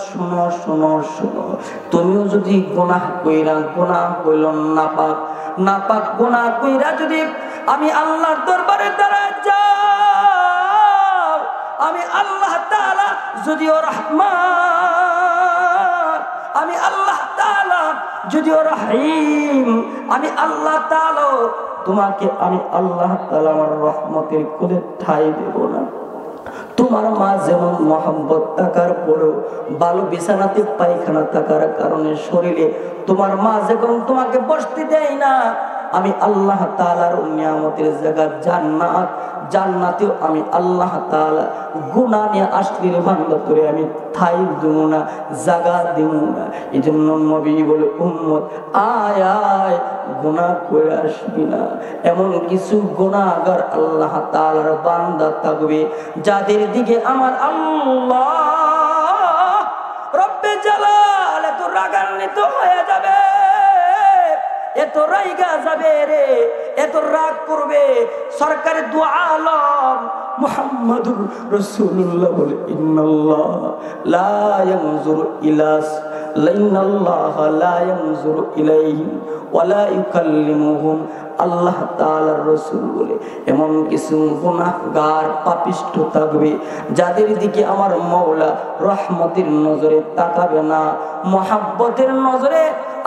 শোনো শোনো শোনো, তুমিও যদি গুনাহ কইরা, গুনাহ হইল নাপাক, নাপাক গুনাহ কইরা যদি আমি আল্লাহর দরবারে দাঁড়ায় যাও, আমি আল্লাহ তাআলা যদিও রহমান, আমি আল্লাহ তাআলা যদিও রহিম, আমি আল্লাহ তাআলা তোমাকে আমি আল্লাহ তাআলা আমার রহমতের কোলে ঠাঁই দেব না। তোমার মা যেমন মহব্বত থাকার পরেও ভালো বিছানাতে পায়খানা থাকার কারণে শরীরে তোমার মা যখন তোমাকে বসতে দেয় না, আমি আল্লাহ তাআলার নিয়ামতের জায়গা জান্নাত, জান্নাতেও আমি আল্লাহ তাআলা গুনাহ নিয়ে আসলির বান্দা তোরে আমি ঠাই দেব না, জায়গা দেব না। এই জন্য নবী বলে, উম্মত আয় আয় গুনাহ করে আসবি না। এমন কিছু গুনাহগার আল্লাহ তাআলার বান্দা থাকবে যাদের দিকে আমার আল্লাহ রব্বে জালাল এত রাগান্বিত হয়ে যাবে, এত রাইগা যাবে রে, এত রাগ করবে। সরকারে দু আলম মুহাম্মাদুর রাসূলুল্লাহ বলে, ইন্নাল্লাহ লা ইয়ানজুরু ইলাস লাইনাল্লাহ লা ইয়ানজুরু ইলাইহিম ওয়া লা ইউকাল্লিমুহুম। আল্লাহ তাআলার রাসূল বলে, এমন কিছু গুনাহগার পাপিষ্ঠ থাকবে যাদের দিকে আমার মাওলা রহমতের নজরে তাকাবে না, মুহাব্বতের নজরে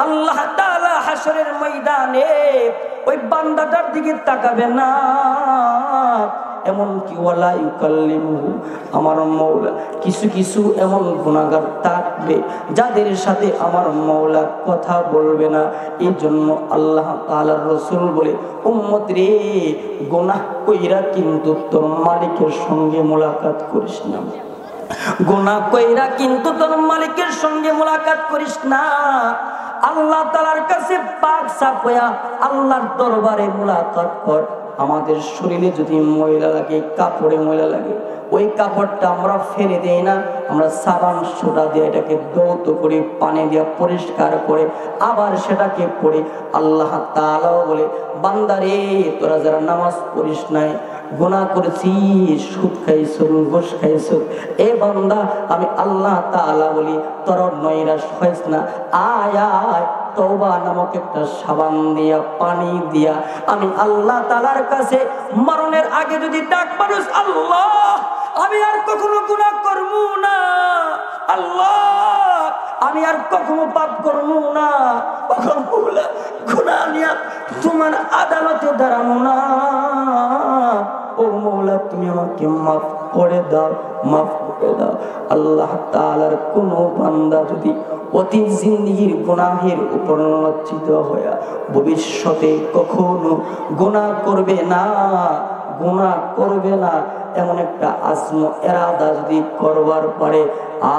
আল্লাহ তাআলা হাশরের ময়দানে ওই বান্দাটার দিকে তাকাবে না। এমন কি ওয়ালা ইউকাল্লিমুহু, আমার মাওলা কিছু কিছু এমন গুনাহগার থাকবে যাদের সাথে আমার মাওলা কথা বলবে না। এই জন্য আল্লাহ তাআলার রাসূল বলে, উম্মত রে, গুনাহ কইরা কিন্তু তোর মালিকের সঙ্গে মোলাকাত করিস না। গুনাহ কইরা কিন্তু তোর মালিকের সঙ্গে মোলাকাত করিস না। আল্লাহ তাআলার কাছে পাক সাফ হইয়া আল্লাহর দরবারে মোলাকাত কর। আমাদের শরীরে যদি ময়লা লাগে, কাপড়ে ময়লা লাগে, ওই কাপড়টা আমরা ফেলে দেই না, আমরা সাবান সোডা দিয়ে এটাকে ধৌত করে পানি দিয়ে পরিষ্কার করে আবার সেটাকে পড়ে। আল্লাহ তাআলা বলে, বান্দারে তোরা যারা নামাজ পড়িস নাই, গুনাহ করেছিস, সুদ খাইছস, ঘুষ খাইছস, এ বান্দা আমি আল্লাহ তাআলা বলি তোর নৈরাশ হইস না, আয় আয় তওবা নামক একটা সাবান দিয়া পানি দিয়া আমি আল্লাহ তাআলার কাছে মরণের আগে যদি ডাক মানুষ, আল্লাহ আমি আর কখনো গুনাহ করব না, আল্লাহ আমি আর কখনো পাপ করব না, গুনাহ নিয়ে তোমার আদালতে দাঁড়াবো না, ও মওলা তুমি আমাকে মাফ করে দাও, মাফ করে দাও। আল্লাহ তাআলার কোন বান্দা যদি অতি জিন্দেগীর গুনাহের উপর লজ্জিত হয়ে ভবিষ্যতে কখনো গুনাহ করবে না, গুনাহ করবে না, এমন একটা আজম এরাদা যদি করবার পরে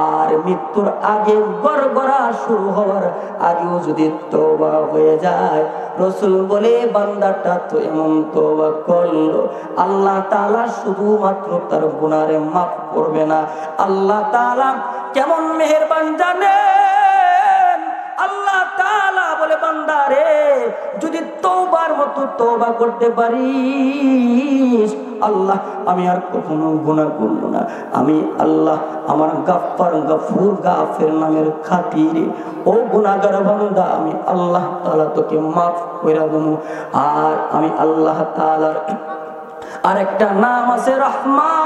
আর মৃত্যুর আগে গড়গড়া শুরু হওয়ার আগেও যদি তওবা হয়ে যায়, রাসূল বলে বান্দাটা তো এমন তওবা করলো, আল্লাহ তাআলা শুধুমাত্র তার গুনাহে মাফ করবে না। আল্লাহ তাআলা কেমন মেহেরবান জানেন? আল্লাহ তাআলা বলে, বান্দারে যদি তওবার মতো তওবা করতে পারিস, আল্লাহ আমি আর কখনো গুনাহ করব না, আমি আল্লাহ আমার গাফফার গাফুর গাফের নামের খাতিরে ও গুনাহগার বান্দা আমি আল্লাহ তাআলা তোকে মাফ কইরা দেব। আর আমি আল্লাহ তাআলার আরেকটা নাম আছে রহমান,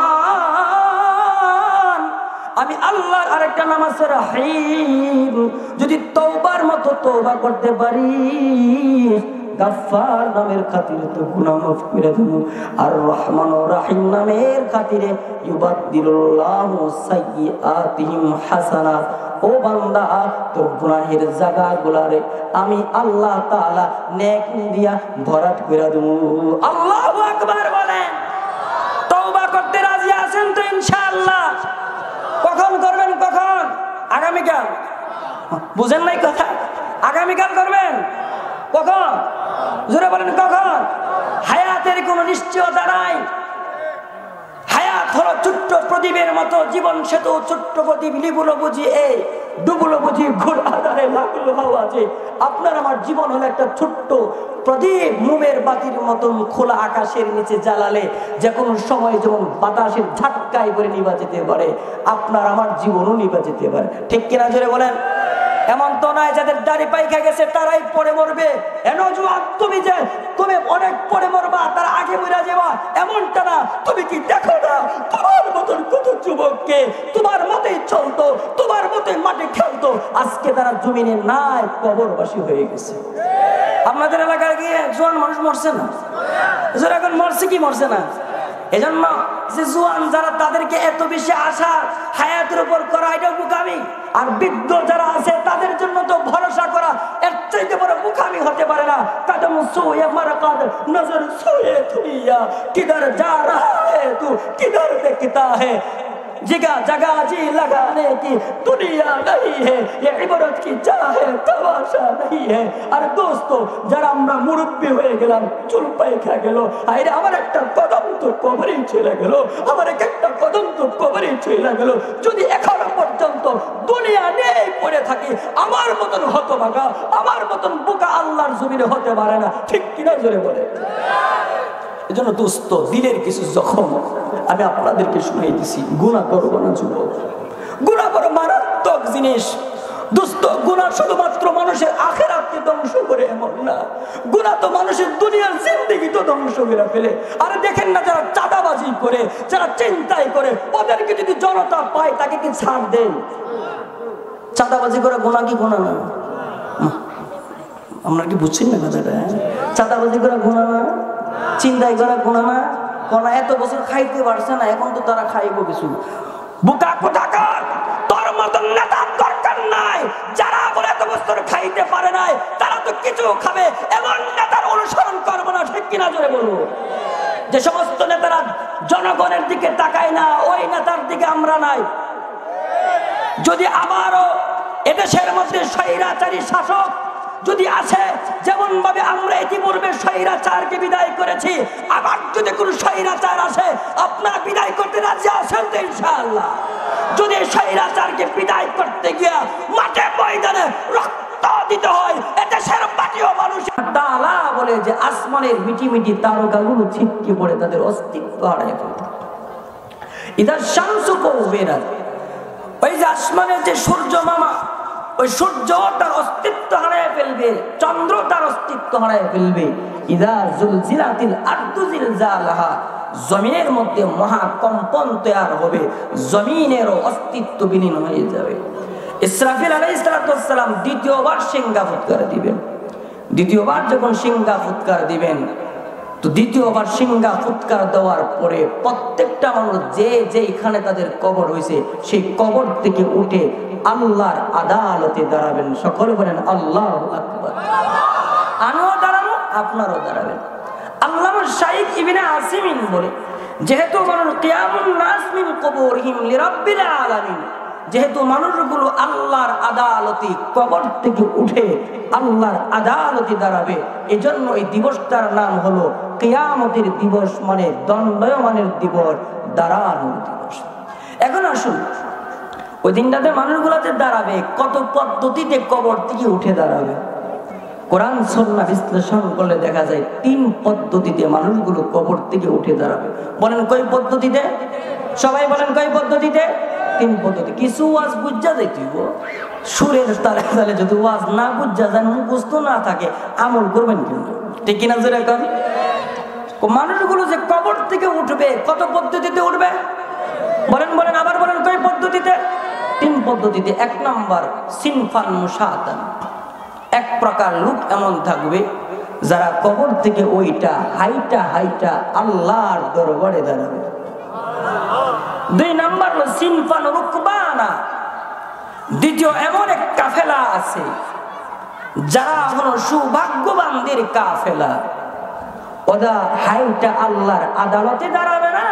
আমি আল্লাহর আরেকটা নাম আছে রহিম। যদি তওবার মতো তওবা করতে পারিস, গাফফার নামের খাতিরে তো গুনাহ মাফ করে দেব। আর রহমান ও রহিম নামের খাতিরে ইউবাদদিলুল্লাহু সাইয়্যাতিহিম হাসানাত। ও বান্দা, তোর গুনাহের জায়গাগুলারে আমি আল্লাহ তাআলা নেক দিয়া ভরাট করে দেব। আল্লাহু আকবার বলেন। তওবা করতে রাজি আছেন তো ইনশাআল্লাহ? কখন করবেন? কখন? আগামীকাল? বুঝেন নাই কথা? আগামীকাল করবেন? কখন? জোরে বলেন কখন? হায়াতের কোনো নিশ্চয়তা নাই। হায়াত হলো ছোট্ট প্রদীপের মতো, জীবন সেতু ছোট্ট প্রদীপ, লিবুলো বুঝি এই ডুবলো বুঝি ঘোড়াদারে লাগলো আওয়াজে। আপনার আমার জীবন হলো একটা ছোট্ট প্রদীপ, মোমের বাতির মতন খোলা আকাশের নিচে জ্বালালে যে কোনো সময় যেমন বাতাসের ঝাটকায় করে নিভা যেতে পারে, আপনার আমার জীবনও নিভা যেতে পারে। ঠিক কিনা জোরে বলেন? এমন তো নয় যাদের দাড়ি পাইকা গেছে তারাই পরে মরবে। তুমি যে তুমি অনেক পরে মরবা, তারা আগে মরে যাবা এমনটা না। তুমি কি দেখো না তোমার মতন কত যুবককে তোমার মতেই চলতো, তোমার মতোই মাঠে খেলতো, আজকে তারা জমিনে নাই, কবরবাসী হয়ে গেছে। আপনাদের এলাকায় গিয়ে জোয়ান মানুষ মরছে না? এখন মরছে কি মরছে না? এজন্য যে জোয়ান যারা, তাদেরকে এত বেশি আশা হায়াতের উপর করা এটা মুখামি। আর বৃদ্ধ যারা আছে তাদের জন্য তো ভরসা করা এর চাইতে বড় মুখামি হতে পারে না। কদম সোয়ে মারকাদ নজর সোয়ে দুনিয়া কিধর যা রহা है तू किधर देखता है जगह जगह जी लगाने की दुनिया नहीं है ये इबारत की चाह है तमाशा नहीं है। আর দোস্ত যারা আমরা মুরব্বি হয়ে গেলাম, চুল পাইখা গেল, আরে আমার একটা কদম তো কবরে চলে গেল, আমার একটা কদম তো কবরে চলে গেল, যদি এখনো পর্যন্ত দুনিয়া নেই পড়ে থাকি, আমার মতন হতভাগা, আমার মতন বোকা আল্লাহর জমিনে হতে পারে না। ঠিক কিনা জোরে বলে? এজন্য দোস্ত, দিলের কিছু জখম আমি আপনাদেরকে শুনিয়ে দিছি। গুনাহ করবো না যুবক, গুনাহ বড় মারাত্মক জিনিস। দোস্ত, গুনাহ শুধুমাত্র মানুষের আখিরাতকে ধ্বংস করে এমন না, গুনাহ তো মানুষের দুনিয়ার জিন্দেগি তো ধ্বংস করে ফেলে। আরে দেখেন না, যারা চাঁদাবাজি করে, যারা চিন্তাই করে, ওদেরকে যদি জনতা পায় তাকে কি ছাড় দেন? চাঁদাবাজি করে গুনাহ কি গুনাহ না? আপনারা কি বুঝছেন না কথাটা? চাঁদাবাজি করে গুনাহ না, চিন্তাই করা গুনাহ না? কোন এত বছর খাইতে পারছে না, এখন তো তারা খাইব কিছু। বোকা কোথাকার, তোর মতন নেতার দরকার নাই। যারা বলে এত বছর খাইতে পারে নাই, তারা তো কিছু খাবে, এমন নেতার অনুসরণ করবো না। ঠিক কিনা জোরে বলবো? যে সমস্ত নেতারা জনগণের দিকে তাকায় না, ওই নেতার দিকে আমরা নাই। যদি আবারও এদেশের মধ্যে স্বৈরাচারী শাসক যদি আসে, যেমন ভাবে আমরা ইতিপূর্বে স্বৈরাচারকে বিদায় করেছি, আবার যদি কোন স্বৈরাচার আসে, আপনারা বিদায় করতে রাজি আছেন তো? ইনশাআল্লাহ। যদি স্বৈরাচারকে বিদায় করতে গিয়া মাঠে ময়দানে রক্ত দিতে হয়, এদেশের মাটিও মানুষ তাআলা বলে যে আসমানের মিটি মিটি তারকাগুলো ছিটকে পড়ে তাদের অস্তিত্ব হারায় ফেলে। ইদা শামসু কুবিরাত, ওই যে আসমানের যে সূর্য মামা, ওই সূর্য তার অস্তিত্ব হারায় ফেলবে, চন্দ্র তার অস্তিত্ব হারায় ফেলবে। ইদা জুলজিলাতিল আরদু জিলজালাহা, জমিনের মধ্যে মহাকম্পন তৈরি হবে, জমিনের অস্তিত্ব বিলীন হয়ে যাবে। ইসরাফিল আলাইহিস সালাম দ্বিতীয়বার সিংহা ফুৎকার দিবেন। দ্বিতীয়বার যখন সিংহা ফুৎকার দিবেন, তো দ্বিতীয়বার সিংহা ফুৎকার দেওয়ার পরে প্রত্যেকটা মানুষ যে যেখানে তাদের কবর হয়েছে, সেই কবর থেকে উঠে আল্লাহর আদালতে দাঁড়াবেন। সকলে বলেন আল্লাহু আকবার। আমিও দাঁড়াবো, আপনারও দাঁড়াবেন। আল্লামা শাইখ ইবনে আসিমিন বলে, যেহেতু মানুষ কিয়ামুন নাস মিন কুবুরহিম লিরাব্বিল আলামিন, যেহেতু মানুষগুলো আল্লাহর আদালতে কবর থেকে উঠে আল্লাহর আদালতে দাঁড়াবে, এজন্য এই দিবসটার নাম হলো কিয়ামতের দিবস, মানে দণ্ডায়মানের দিবস, দাঁড়ানোর দিবস। এখন আসুন, ওই দিনটাতে মানুষগুলোতে দাঁড়াবে, কত পদ্ধতিতে কবর থেকে উঠে দাঁড়াবে। কোরআন সুন্নাহ বিশ্লেষণ করলে দেখা যায় 3 পদ্ধতিতে মানুষগুলো কবর থেকে উঠে দাঁড়াবে। বলেন কই পদ্ধতিতে? সবাই বলেন কই পদ্ধতিতে? 3 পদ্ধতি। কিছু ওয়াজ বুঝা যাইতেইব, সুরের তালে তালে যদি ওয়াজ না বুঝা যায়, মুখস্থ না থাকে, আমল করবেন কিন্তু। ঠিক কিনা জোরে এখন? মানুষগুলো যে কবর থেকে উঠবে, কত পদ্ধতিতে উঠবে? বলেন বলেন, আবার বলেন কই পদ্ধতিতে? 3 পদ্ধতিতে। 1 নাম্বার সিনফান মুশাতান, এক প্রকার লোক এমন থাকবে যারা কবর থেকে ওইটা হাইটা হাইটা আল্লাহর দরবারে দাঁড়াবে। 2 নাম্বার হলো সিনফান রুকবানা, দ্বিতীয় এমন এক কাফেলা আছে যারা হলো সৌভাগ্যবানদের কাফেলা। ওরা হাইটা আল্লাহর আদালতে দাঁড়াবে না,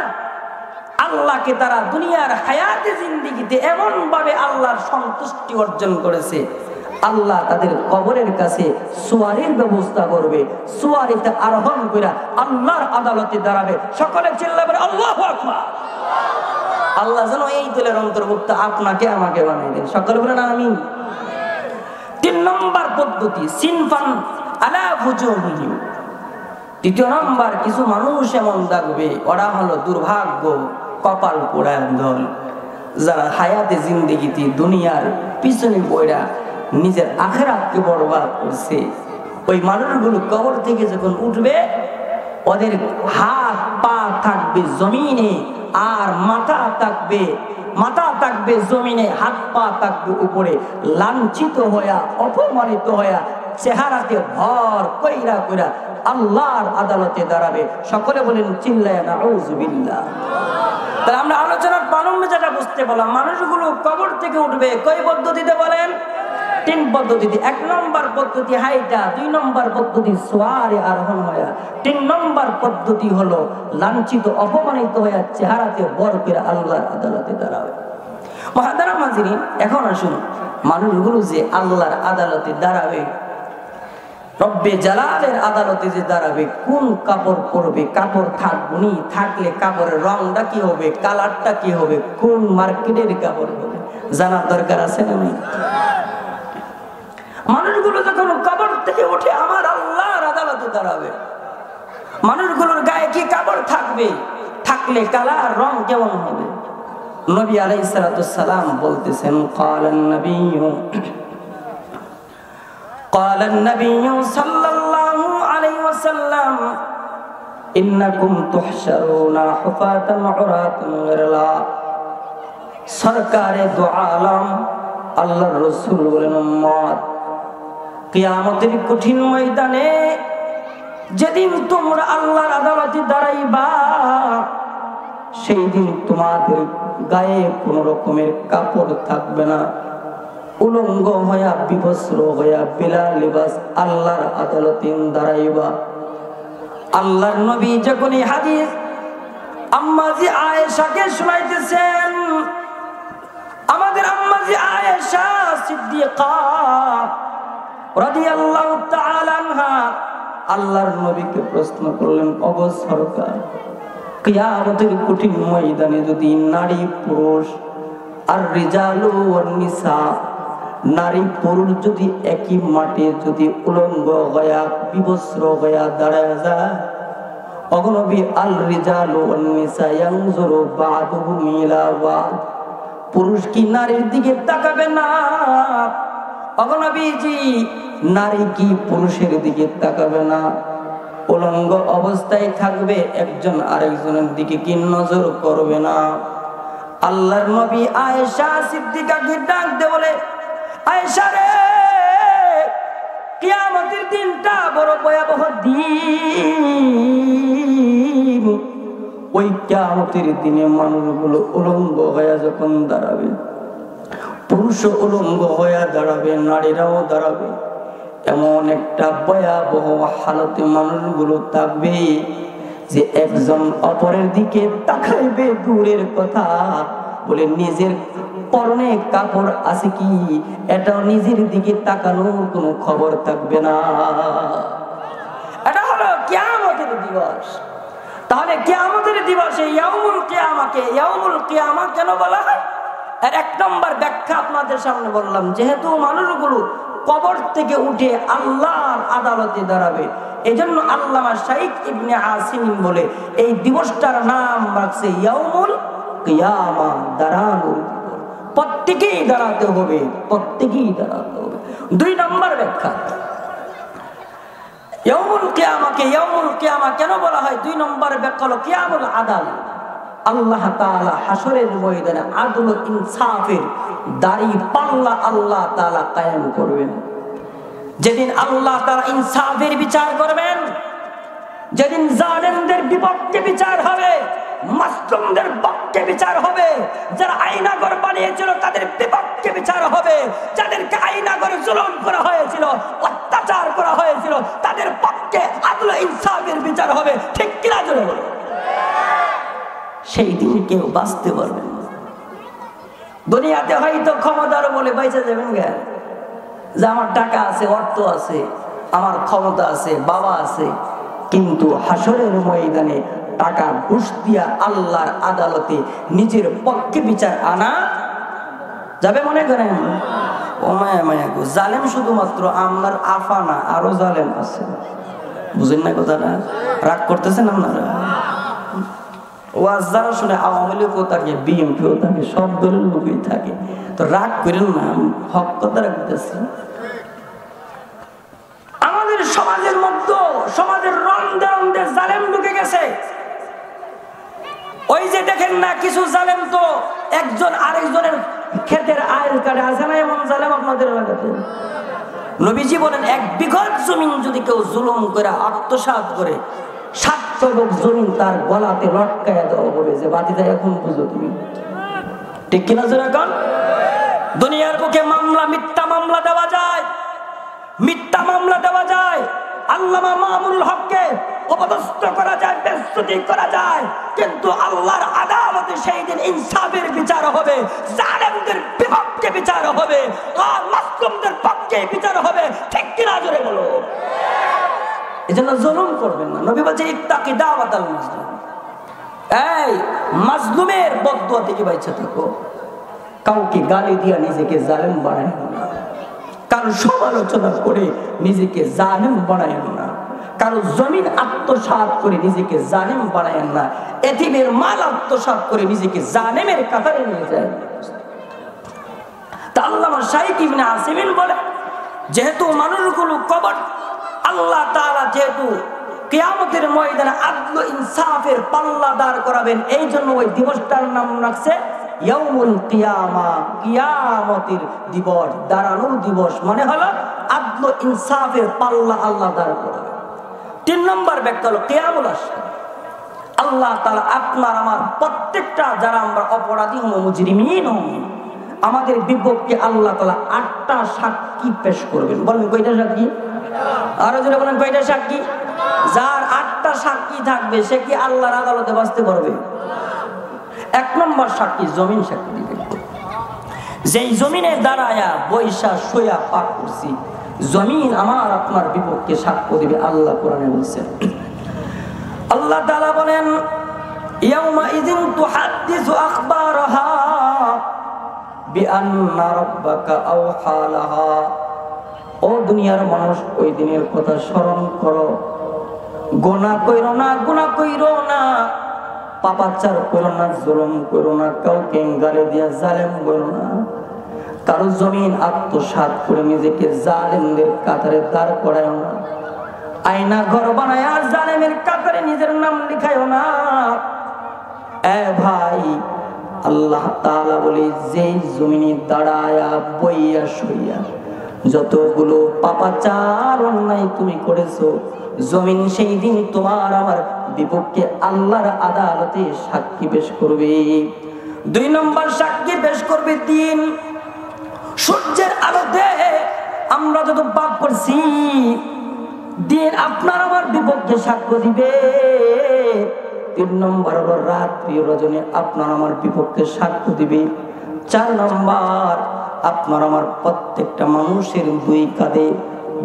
আল্লাহকে তারা দুনিয়ার হায়াতে জিন্দেগিতে এমন ভাবে আল্লাহর সন্তুষ্টি অর্জন করেছে, আল্লাহ তাদের কবরের কাছে সুয়ারির ব্যবস্থা করবে, সুয়ারিতে আরোহণ করে আল্লাহর আদালতে দাঁড়াবে। সকলে চিল্লাবেন আল্লাহু আকবার। আল্লাহ যেন এই দলের অন্তর্ভুক্ত আপনাকে আমাকে বানিয়ে দেন, সকলে বলেন আমিন। 3 নম্বর পদ্ধতি সিনফান আলা ফুজুহিহিম। 3 নম্বর, কিছু মানুষ এমন থাকবে ওরা হলো দুর্ভাগ্য কপাল পোড়া দল, যারা হায়াতে জিন্দেগিতে দুনিয়ার পিছনে পড়া নিজের আখিরাতকে বরবাদ করছে। ওই মানুষগুলো কবর থেকে যখন উঠবে, ওদের হাত পা থাকবে জমিনে আর মাথা থাকবে জমিনে, হাত পা থাকবে উপরে। লাঞ্ছিত হইয়া অপমানিত হইয়া চেহারাতে ভর কইরা কইরা আল্লাহর আদালতে দাঁড়াবে। সকলে বলেন চিল্লায়া নাউযুবিল্লাহ। তাহলে আমরা আলোচনার প্রারম্ভে যেটা বুঝতে পারলাম, মানুষগুলো কবর থেকে উঠবে কয় পদ্ধতিতে বলেন? 3 পদ্ধতিতে। 1 নম্বর পদ্ধতি হাইটা, 2 নম্বর পদ্ধতি সোয়ারে আরোহণ হইয়া, 3 নম্বর পদ্ধতি হলো লাঞ্ছিত অপমানিত হইয়া চেহারাতে বর করে আল্লাহর আদালতে দাঁড়াবে। মুহাতারাম হাজিরিন, এখন আসুন মানুষগুলো যে আল্লাহর আদালতে দাঁড়াবে, রব্বে জালালের আদালতে যে দাঁড়াবে, কোন কাপড় পরবে? কাপড় থাকবনি, থাকলে কাপড়ের রংটা কি হবে, কালারটা কি হবে, কোন মার্কেটের কাপড় হবে, জানার দরকার আছে না? মানুষগুলো যখন কবর থেকে উঠে আমার আল্লাহর আদালতে দাঁড়াবে, মানুষগুলোর গায়ে কি কাপড় থাকবে, থাকলে কালার রং কেমন হবে? নবী আলাইহিস সালাতু সালাম বলতেছেন, قال النبي صلى الله عليه وسلم إنكم تحشرون حفاة عراة غرلا। সরকারে দু আলম আল্লাহর রাসূল বলেন, উম্মত কিয়ামতের কঠিন ময়দানে যেদিন তোমরা আল্লাহর আদালতে দাঁড়াইবা, সেই দিন তোমাদের গায়ে কোন রকমের কাপড় থাকবে না, উলঙ্গ হইয়া বিবস্ত্র হইয়া বিলা লিবাস আল্লাহর আদালতে দাঁড়াইবা। আল্লাহর নবী যখন এই হাদিস আম্মাজি আয়েশাকে শোনাইতেছেন, আমাদের আম্মাজি আয়েশা সিদ্দিকা রাদিয়াল্লাহু তাআলা আনহা আল্লাহর নবীকে প্রশ্ন করলেন, ওগো সরকার, কিয়ামতের কঠিন ময়দানে যদি নারী পুরুষ আর রিজালু ওয়ান নিসা, নারী পুরুষ যদি একই মাঠে যদি উলঙ্গ হইয়া বিবস্ত্র হইয়া দাঁড়ায় যায়, ওগো নবী, আল রিজালু ওয়ান নিসা ইয়ানজুরু বা'দুহুম ইলা বা'দ, পুরুষ কি নারীর দিকে তাকাবে না? ওগো নবীজি, নারী কি পুরুষের দিকে তাকাবে না? উলঙ্গ অবস্থায় থাকবে, একজন আরেকজনের দিকে কি নজর করবে না? আল্লাহর নবী আয়েশা সিদ্দিকাকে ডাক দিয়ে বলে, আয়েশা রে, কিয়ামতের দিনটা বড় ভয়াবহ দিন। ওই কিয়ামতের দিনে মানুষগুলো উলঙ্গ হয়ে যখন দাঁড়াবে, পুরুষ উলঙ্গ হয়ে দাঁড়াবে, নারীরাও দাঁড়াবে, এমন একটা ভয়াবহ হালতে মানুষগুলো থাকবে যে একজন অপরের দিকে তাকাইবে দূরের কথা, বলে নিজের পরনে কাপড় আছে কি এটাও নিজের দিকে তাকানোর কোনো খবর থাকবে না। এটা হলো কিয়ামতের দিবস। তাহলে কিয়ামতের দিবসে ইয়াউমুল কিয়ামাকে ইয়াউমুল কিয়ামা কেন বলা হয়? এর 1 নম্বর ব্যাখ্যা আপনাদের সামনে বললাম, যেহেতু মানুষগুলো কবর থেকে উঠে আল্লাহর আদালতে দাঁড়াবে, এজন্য আল্লামা শাইখ ইবনে আসিম বলে এই দিবসটার নাম রাখছে ইয়াউমুল কিয়ামা, দাঁড়ানোর দিবস। প্রত্যেকেই দাঁড়াতে হবে, প্রত্যেকেই দাঁড়াতে হবে। 2 নম্বর ব্যাখ্যা, ইয়াউমুল কিয়ামাকে ইয়াউমুল কিয়ামা কেন বলা হয়? 2 নম্বর ব্যাখ্যা হলো কিয়ামুল আদাল। আল্লাহ তাআলা হাসরের ময়দানে আদল ও ইনসাফের দাড়ি পাল্লা আল্লাহ তাআলা কায়েম করবেন। যেদিন আল্লাহ তাআলা ইনসাফের বিচার করবেন, যেদিন জালেমদের বিপক্ষে বিচার হবে, মাসলুমদের পক্ষে বিচার হবে, যারা আইনাগর বানিয়েছিল তাদের বিপক্ষে বিচার হবে, যাদেরকে আইনাগরে জুলুম করা হয়েছিল, অত্যাচার করা হয়েছিল, তাদের পক্ষে আদল ইনসাফের বিচার হবে। ঠিক কিনা জোরে বলো? সেই দিন কেউ বাঁচতে পারবে না। দুনিয়াতে হয়তো ক্ষমতার বলে বাইচা যাবেন জ্ঞান, যে আমার টাকা আছে, অর্থ আছে, আমার ক্ষমতা আছে, বাবা আছে, কিন্তু হাসরের ময়দানে টাকা ঘুষ দিয়া আল্লাহর আদালতে নিজের পক্ষে বিচার আনা যাবে? মনে করেন ও মায়া মায়া গো, জালেম শুধুমাত্র আপনার আফা না, আরো জালেম আছে। বুঝেন না কথাটা? রাগ করতেছেন আপনারা? ওয়াজ যারা শুনে আওয়ামী লীগও থাকে, বিএনপিও থাকে, সব দলের লোকই থাকে। তো রাগ করেন না, হক কথা রাখতেছি। আমাদের সমাজের মধ্যে, সমাজের রন্ধে রন্ধে জালেম ঢুকে গেছে। ওই যে দেখেন না, কিছু জালেম তো একজন আরেকজনের ক্ষেতের আইল কাটে, আছে না এমন জালেম আপনাদের এলাকাতে? নবীজি বলেন, 1 বিঘা জমিন যদি কেউ জুলুম করে আত্মসাৎ করে, 700 লোক জমিন তার গলাতে লটকায়া দেওয়া হবে, যে বাতিদা এখন বুঝো তুমি। ঠিক কিনা জোরে এখন? দুনিয়ার বুকে মামলা, মিথ্যা মামলা দেওয়া যায়, মিথ্যা মামলা দেওয়া যায়। আল্লামা মামুনুল হককে অপদস্থ করা যায়, বেইজ্জতি করা যায়, কিন্তু আল্লাহর আদালতে সেই দিন ইনসাফের বিচার হবে, জালেমদের বিপক্ষে বিচার হবে, আর মাসলুমদের পক্ষে বিচার হবে। ঠিক কিনা জোরে বলো? এজন্য জুলুম করবেন না। নবী বলেছেন, ইত্তাকি দাওয়াতাল মাজলুম। এই মাজলুমের বদদুয়া থেকে বাঁচা থাকো। কাউকে গালি দিয়া নিজেকে জালেম বানায় না, কারো সমালোচনা করে নিজেকে জালেম বানায় না, কারো জমিন আত্মসাৎ করে নিজেকে জালেম বানায় না, এতিমের মাল আত্মসাৎ করে নিজেকে জালেমের কাতারে নিয়ে যায়। তা আল্লামা শাইখ ইবনে আসিমিন বলে, যেহেতু মানুষগুলো কবর, আল্লাহ তাআলা যেহেতু কিয়ামতের ময়দানে আদল ইনসাফের পাল্লা দাঁড় করাবেন, এই জন্য ওই দিবসটার নাম রাখছে ইয়াউমুল কিয়ামা, কিয়ামতের দিবস, দাঁড়ানোর দিবস। মানে হলো আদল ইনসাফের পাল্লা আল্লাহ দাঁড় করাবেন। 3 নম্বর ব্যাখ্যা হলো কিয়ামুল আশহাদ। আল্লাহ তাআলা আপনার আমার প্রত্যেকটা, যারা আমরা অপরাধী হব, মুজরিমিন হব, আমাদের বিপক্ষে আল্লাহ তাআলা 8টা সাক্ষী পেশ করবেন। বলেন কয়টা সাক্ষী? আরো জোরে বলেন কয়টা সাক্ষী? যার 8টা সাক্ষী থাকবে সে কি আল্লাহর আদালতে বাঁচতে পারবে? 1 নম্বর সাক্ষী জমিন সাক্ষী দিবে। যেই জমিনে দাঁড়ায়া বৈশা শোয়া পাক করছি, জমিন আমার আপনার বিপক্ষে সাক্ষ্য দিবে। আল্লাহ কোরআনে বলেছেন, আল্লাহ তাআলা বলেন, ইয়াউমা ইযিন তুহাদ্দিসু আখবারাহা বিআন্না রাব্বাকা আওহা লাহা। ও দুনিয়ার মানুষ, ওই দিনের কথা স্মরণ করো। গুনাহ কইরো না, গুনাহ কইরো না, পাপাচার করো না, জুলুম করো না, কাউকে গালি দিয়া জালেম করো না, কারো জমিন আত্মসাৎ করে নিজেকে জালেমদের কাতারে দাঁড় করায়ও না, আয়না ঘর বানায় আর জালেমের কাতারে নিজের নাম লিখায়ও না। এ ভাই, আল্লাহ তাআলা বলে, যেই জমিনে দাঁড়ায়া বইয়া শুইয়া যতগুলো পাপাচার অন্যায় তুমি করেছো, জমিন সেই দিন তোমার আমার বিপক্ষে আল্লাহর আদালতে সাক্ষী পেশ করবে। 2 নম্বর সাক্ষী পেশ করবে দিন। সূর্যের আলোতে আমরা যত পাপ করছি, দিন আপনার আমার বিপক্ষে সাক্ষ্য দিবে। 3 নম্বর হলো রাত্রি রজনী আপনার আমার বিপক্ষে সাক্ষ্য দিবে। 4 নম্বর, আপনার আমার প্রত্যেকটা মানুষের 2 কাঁধে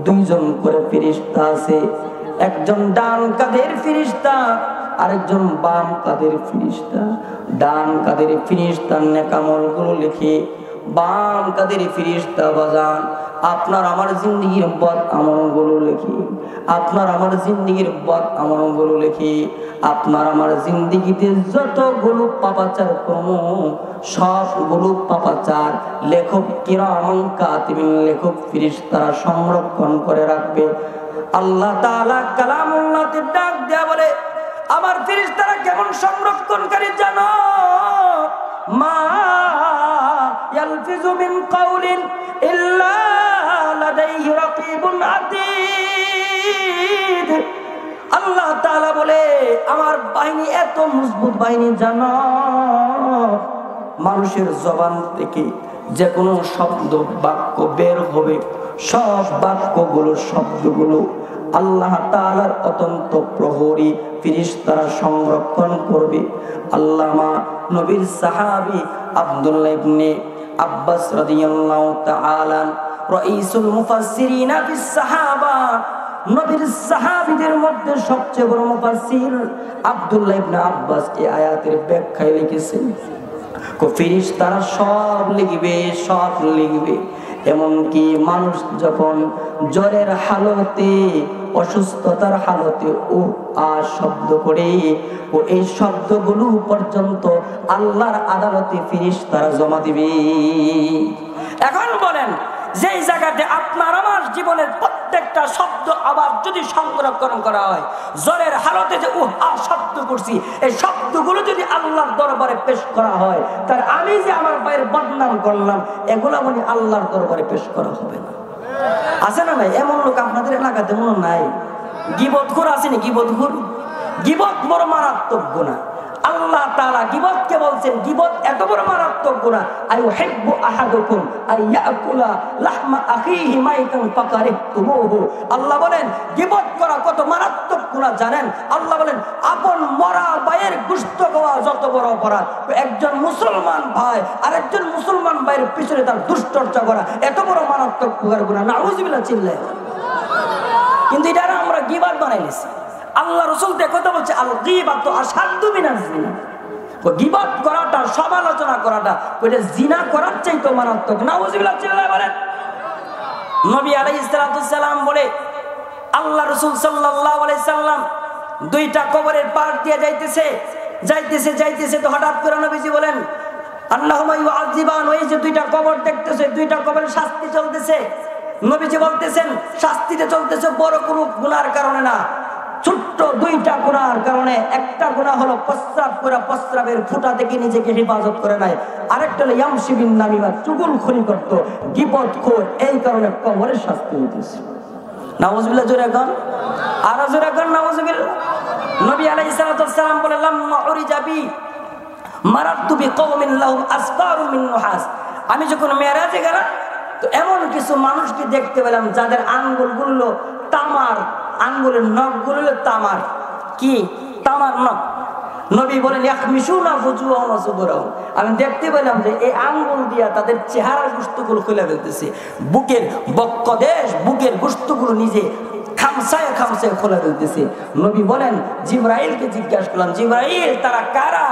2 জন করে ফেরেশতা আছে। একজন ডান কাঁধের ফেরেশতা, আরেকজন বাম কাঁধের ফেরেশতা। ডান কাঁধের ফেরেশতা নেকামলগুলো লিখে, বাম কাঁধের ফেরেশতা বাজান আপনার আমার জিন্দেগির বদ আমলগুলো লিখে, আপনার আমার জিন্দেগির বদ আমলগুলো লিখে, আপনার আমার জিন্দেগিতে যতগুলো পাপাচার কর্ম, সবগুলো পাপাচার লেখক কিরামান কাতিবিন, লেখক ফেরেশতারা সংরক্ষণ করে রাখবে। আল্লাহ তাআলা কালামুল্লাহতে ডাক দেয়া বলে, আমার ফেরেশতারা কেমন সংরক্ষণকারী জানো? মা ইয়ালফিজু মিন কাউলিন ইল্লা লাদাইহি রাকিবুন আতীদ। আল্লাহ তাআলা বলে, আমার বাহিনী এত মজবুত বাহিনী জানো, মানুষের জবান থেকে যে কোনো শব্দ বাক্য বের হবে, সব বাক্যগুলো শব্দগুলো আল্লাহ তাআলার অত্যন্ত প্রহরী ফেরেশতারা সংরক্ষণ করবে। আল্লামা নবীর সাহাবী আব্দুল্লাহ ইবনে আব্বাস রাদিয়াল্লাহু তাআলা রাইসুল মুফাসসিরিনা ফিস সাহাবা, নবীর সাহাবীদের মধ্যে সবচেয়ে বড় মুফাসসির আব্দুল্লাহ ইবনে আব্বাস এই আয়াতের ব্যাখ্যায় লিখেছেন, ফেরেশতারা সব লিখবে। এমনকি মানুষ যখন জ্বরের হালতে, অসুস্থতার হালতে শব্দ করে, এই শব্দগুলো পর্যন্ত আল্লাহর আদালতে ফেরেশতারা জমা দিবে। এখন বলেন, যেই জায়গাতে আপনার আমার জীবনের প্রত্যেকটা শব্দ আবার যদি সংরক্ষণ করা হয়, জ্বরের হালতে যে শব্দ করছি, এই শব্দগুলো যদি আল্লাহর দরবারে পেশ করা হয়, তাহলে আমি যে আমার ভাইয়ের বদনাম করলাম, এগুলো মানে আল্লাহর দরবারে পেশ করা হবে না। আছে না ভাই? এমন লোক আপনাদের এলাকাতে মনে নাই? গীবতখোর আসেনি? গীবত বড় মারাত্মক গুনাহ। আল্লাহ তাআলা গীবতকে বলছেন, গীবত এত বড় মারাত্মক গুনাহ, আইয়ুহিব্বু আহাদুকুম আইয়াকুলা লাহমা আখিহি মাইতান ফাকারিহতুমুহু। আল্লাহ বলেন গীবত করা কত মারাত্মক গুনাহ জানেন? আল্লাহ বলেন আপন মরা ভাইয়ের গোশত খাওয়া যত বড় অপরাধ, একজন মুসলমান ভাই আরেকজন মুসলমান ভাইয়ের পিছনে তার দুশ্চর্চা করা এত বড় মারাত্মক গুনাহ। নাউযুবিল্লাহ চিল্লায়। কিন্তু এটা আমরা গীবত বানাই নিছি। আল্লাহ রাসূল কথা বলছে, আল গীবাতু আশাদ্দু মিনাজ জিনা। গীবত করাটা, সমালোচনা করাটা, ওইটা জিনা করার চাইতে মারাত্মক। নাউযুবিল্লাহ চিল্লায় বলেন। নবী আলাইহিস সালাতু সালাম বলে, আল্লাহ রাসূল সাল্লাল্লাহু আলাইহি সাল্লাম দুইটা কবরের পার দিয়ে যাইতেছে তো হঠাৎ করে নবীজি বলেন, আল্লাহুম্মা ইউআযিবান। ওই যে দুইটা কবর দেখতেছে, দুইটা কবরের শাস্তি চলতেছে। নবীজি বলতেছেন শাস্তিতে চলতেছে বড় কোনো গুনার কারণে না, ছোট্ট দুইটা গুনার কারণে। একটা গুনাহ হলো প্রস্রাব করে প্রস্রাবের ফুটা থেকে নিজেকে হেফাজত করে নাই, আরেকটা হলো ইয়ামশি বিন নামিমা, চুগলখড়ি করত, গীবতখোর, এই কারণে কবরের শাস্তি হইতেছে। নাউযুবিল্লাহ জোরে গান, আর জোরে গান নাউযুবিল্লাহ। নবী আলাইহিস সালাতু ওয়াসসালাম বলেন, লাম্মা উরিজা বি মারাতু বিকওমিন লাহুম আসফারু মিন নুহাস। আমি যখন মেরাজে গেলাম তো এমন কিছু মানুষকে দেখতে পেলাম যাদের আঙ্গুলগুলো তামার, আঙ্গুলের নখগুলো তামার। কি? তামার নখ। নবী বলেন ইয়াখমিশুনা ফুজুহাহুম ওয়া সুদুরহুম। আমি দেখতে পেলাম যে এই আঙ্গুল দিয়া তাদের চেহারার গোশতগুলো খুলে ফেলতেছে, বুকের বক্ষদেশ, বুকের গোশতগুলো নিজে খামসায় খুলে ফেলতেছে। নবী বলেন জিবরাইলকে জিজ্ঞাসা করলাম, জিবরাইল তারা কারা?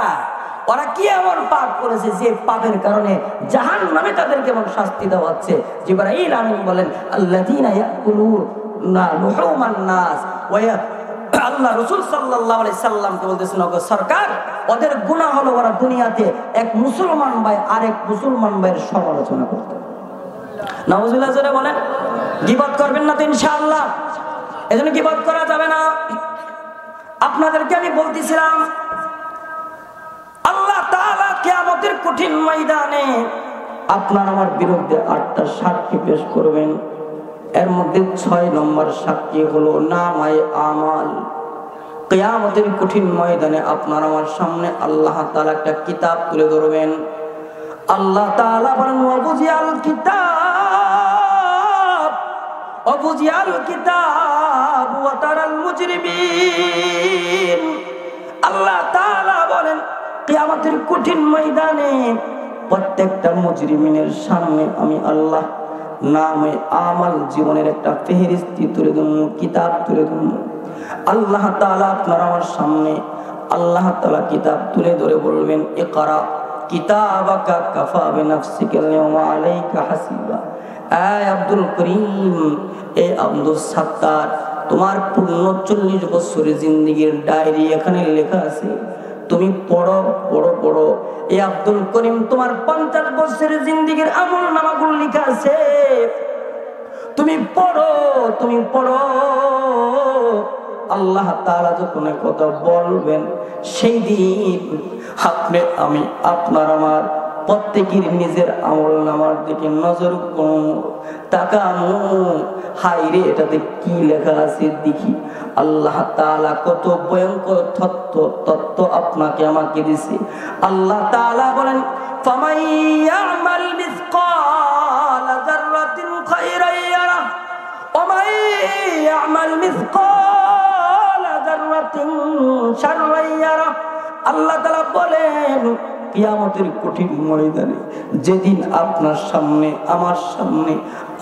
ওরা কি এমন পাপ করেছে যে পাপের কারণে জাহান্নামে তাদের কেমন শাস্তি দেওয়া হচ্ছে? জিবরাইল আমিন বলেন, আল্লাযীনা ইয়াকুলুনা লুহুমান নাস ওয়া আল্লাহ রাসূল সাল্লাল্লাহু আলাইহি সাল্লামকে বলতেছেন, ওগো সরকার, ওদের গুনাহ হলো ওরা দুনিয়াতে এক মুসলমান ভাই আরেক মুসলমান ভাইয়ের সমালোচনা করত। নাউযুবিল্লাহ জোরে বলেন। গীবত করবেন না তো ইনশাআল্লাহ। এজন্য গীবত করা যাবে না। আপনাদেরকে আমি বলতেছিলাম, আল্লাহ তাআলা কিয়ামতের কঠিন ময়দানে আপনার আমার বিরুদ্ধে 8টা সাক্ষী পেশ করবেন। এর মধ্যে 6 নম্বর সাক্ষী হলো নামায়ে আমাল। কিয়ামতের কঠিন ময়দানে আপনার আমার সামনে আল্লাহ তাআলা একটা কিতাব তুলে ধরবেন। আল্লাহ তাআলা বলেন, ওয়াবুজিয়াল কিতাব ওয়া তারাল মুজরিমিন। আল্লাহ তাআলা বলেন কিয়ামতের কঠিন ময়দানে প্রত্যেকটা মুজরিমিনের সামনে আমি আল্লাহ নামে আমাল জীবনের একটা ফেহরিস্তি তুলে দেব, কিতাব তুলে দেব। আল্লাহ তাআলা আপনার আমার সামনে আল্লাহ তাআলা কিতাব তুলে ধরে বলবেন, ইকরা কিতাবাকা কাফা বিনাফসিকাল ইয়াওমা আলাইকা হাসিবা। এই আব্দুল করিম, এই আব্দুল সাত্তার, তোমার পূর্ণ 40 বছরের জিন্দেগীর ডায়েরি এখানে লেখা আছে, তুমি পড়ো। এই আব্দুল করিম, তোমার 50 বছরের জিন্দেগীর আমল নামাগুলো লেখা আছে, তুমি পড়ো। আল্লাহ তাআলা যখন কথা বলবেন সেই দিন আপনি আমি আপনার আমার প্রত্যেকের নিজের আমল নামার দিকে নজর তাকানো, হাই রে এটাতে কি লেখা আছে দেখি। আল্লাহ তাআলা কত ভয়ঙ্কর তত্ত্ব আপনাকে আমাকে দিছে। আল্লাহ তাআলা বলেন, ফামান ইয়ামাল মিসকালা যাররাতিন খায়রান ইয়ারা ওয়া মান ইয়ামাল মিসকালা যাররাতিন শাররান ইয়ারা। আল্লাহ তাআলা বলেন কিয়ামতের কঠিন ময়দানে যেদিন আপনার সামনে আমার সামনে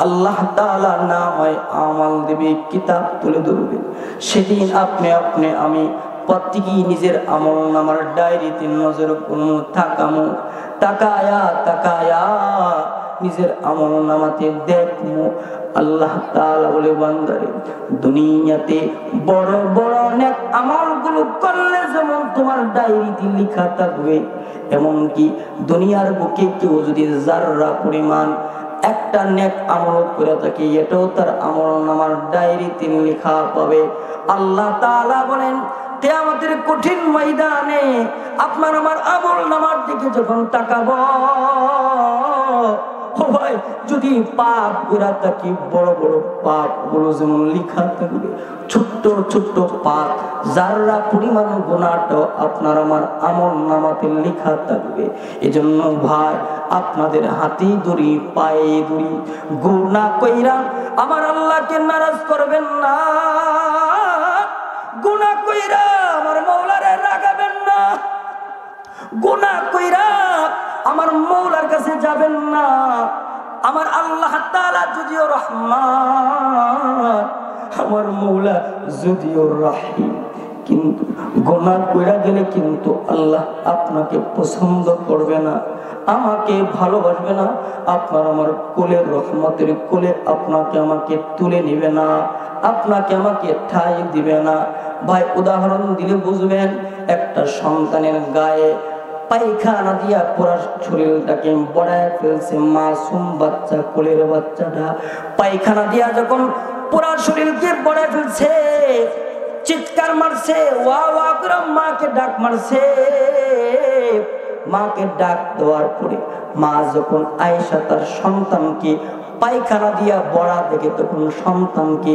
আল্লাহ তাআলা নামায় আমাল দেবে, কিতাব তুলে ধরবে, সেদিন আপনি আমি প্রত্যেকেই নিজের আমল নামার ডায়েরিতে নজর করুন, তাকায়া নিজের আমল নামাতে দেখমু। আল্লাহ তাআলা বলে, বান্দারে দুনিয়াতে বড় বড় নেক আমলগুলো করলে যেমন তোমার ডায়েরিতে লেখা থাকবে, এমনকি দুনিয়ার বুকে কেউ যদি যাররা পরিমাণ একটা নেক আমল করে থাকে, এটাও তার আমল নামার ডায়েরিতে লেখা পাবে। আল্লাহ তাআলা বলেন, কিয়ামতের কঠিন ময়দানে আপনার আমার আমল নামার দিকে যখন তাকাবো, ও ভাই, যদি পাপ গুলা থাকি, বড় বড় পাপ গুলো যেমন লেখা থাকবে, ছোট্ট ছোট্ট পাপ যারা পরিমাণ গুনাহটাও আপনার আমার আমল নামাতে লেখা থাকবে। এজন্য ভাই, আপনাদের হাতে ধরি পায়ে ধরি, গুনাহ কইরা আমার আল্লাহকে নারাজ করবেন না, গুনাহ কইরা আমার মাওলারে রাগাবেন না, গুনাহ কইরা আমার মাওলার কাছে যাবেন না। আমার আল্লাহ তাআলা যদিও রহমান, আমার মাওলা যদিও রহিম, কিন্তু গুনাহ কইরা গেলে কিন্তু আল্লাহ আপনাকে পছন্দ করবে না, আমাকে ভালোবাসবে না, আপনার আমার কোলের রহমতের কোলে আপনাকে আমাকে তুলে নিবে না, আপনাকে আমাকে ঠাঁই দিবে না। ভাই, উদাহরণ দিলে বুঝবেন, একটা সন্তানের গায়ে পায়খানা দিয়া পুরা শরীরটাকে বড়ায় ফেলছে, মাসুম বাচ্চা, কোলের বাচ্চাটা পায়খানা দিয়া যখন পুরা শরীরকে বড়ায় ফেলছে, চিৎকার মারছে, ওয়া ওয়া করে মাকে ডাক মারছে। মাকে ডাক দেওয়ার পরে মা যখন আয়েশা তার সন্তানকে পায়খানা দিয়া বড়া দেখে, তখন সন্তানকে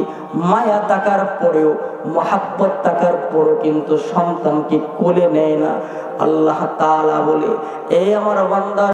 মায়া থাকার পরেও, মহাব্বত থাকার পরেও কিন্তু সন্তানকে কোলে নেয় না। আল্লাহ তাআলা বলে, এ আমার বান্দা,